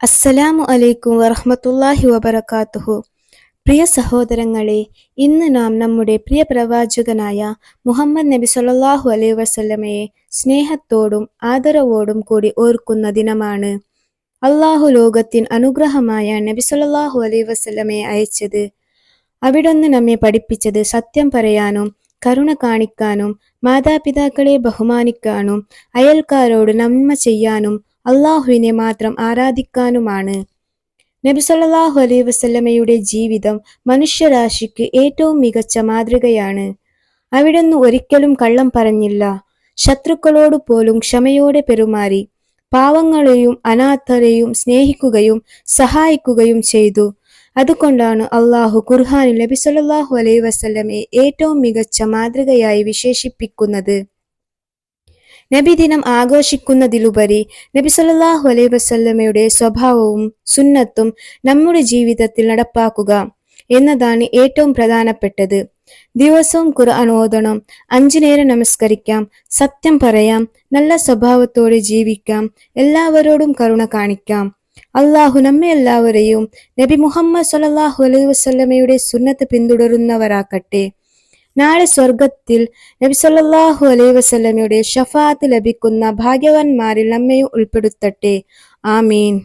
അസ്സലാമു അലൈക്കും വറഹ്മത്തുള്ളാഹി വബറകാതുഹു. പ്രിയ സഹോദരങ്ങളെ, ഇന്ന് നാം നമ്മുടെ പ്രിയ പ്രവാചകനായ മുഹമ്മദ് നബി സല്ലല്ലാഹു അലൈഹി വസല്ലമയെ സ്നേഹത്തോടും ആദരവോടും കൂടി ഓർക്കുന്ന ദിനമാണ്. അള്ളാഹു ലോകത്തിന് അനുഗ്രഹമായ നബി സല്ലല്ലാഹു അലൈഹി വസല്ലമയെ അയച്ചത്. അവിടുന്ന് നമ്മെ പഠിപ്പിച്ചത് സത്യം പറയാനും കരുണ കാണിക്കാനും മാതാപിതാക്കളെ ബഹുമാനിക്കാനും അയൽക്കാരോട് നന്മ ചെയ്യാനും അള്ളാഹുവിനെ മാത്രം ആരാധിക്കാനുമാണ്. നബി സല്ലല്ലാഹു അലൈഹി വസല്ലമയുടെ ജീവിതം മനുഷ്യരാശിക്ക് ഏറ്റവും മികച്ച മാതൃകയാണ്. അവിടുന്ന് ഒരിക്കലും കള്ളം പറഞ്ഞില്ല. ശത്രുക്കളോട് പോലും ക്ഷമയോടെ പെരുമാറി. പാവങ്ങളെയും അനാഥരെയും സ്നേഹിക്കുകയും സഹായിക്കുകയും ചെയ്തു. അതുകൊണ്ടാണ് അള്ളാഹു ഖുർആനിൽ നബി സല്ലല്ലാഹു അലൈഹി വസല്ലമയെ ഏറ്റവും മികച്ച മാതൃകയായി വിശേഷിപ്പിക്കുന്നത്. നബിദിനം ആഘോഷിക്കുന്നതിലുപരി നബി സല്ലല്ലാഹു അലൈഹി വസല്ലമയുടെ സ്വഭാവവും സുന്നത്തും നമ്മുടെ ജീവിതത്തിൽ നടപ്പാക്കുക എന്നതാണ് ഏറ്റവും പ്രധാനപ്പെട്ടത്. ദിവസവും ഖുർആൻ ഓതണം, 5 നേരം നമസ്കരിക്കാം, സത്യം പറയാം, നല്ല സ്വഭാവത്തോടെ ജീവിക്കാം, എല്ലാവരോടും കരുണ കാണിക്കാം. അള്ളാഹു നമ്മെ എല്ലാവരെയും നബി മുഹമ്മദ് സ്വല്ലല്ലാഹു അലൈഹി വസല്ലമയുടെ സുന്നത്ത് പിന്തുടരുന്നവരാക്കട്ടെ. നാളെ സ്വർഗത്തിൽ നബി സല്ലല്ലാഹു അലൈഹി വസല്ലമയുടെ ശഫാഅത്ത് ലഭിക്കുന്ന ഭാഗ്യവാന്മാരിൽ നമ്മയും ഉൾപ്പെടുത്തട്ടെ. ആമീൻ.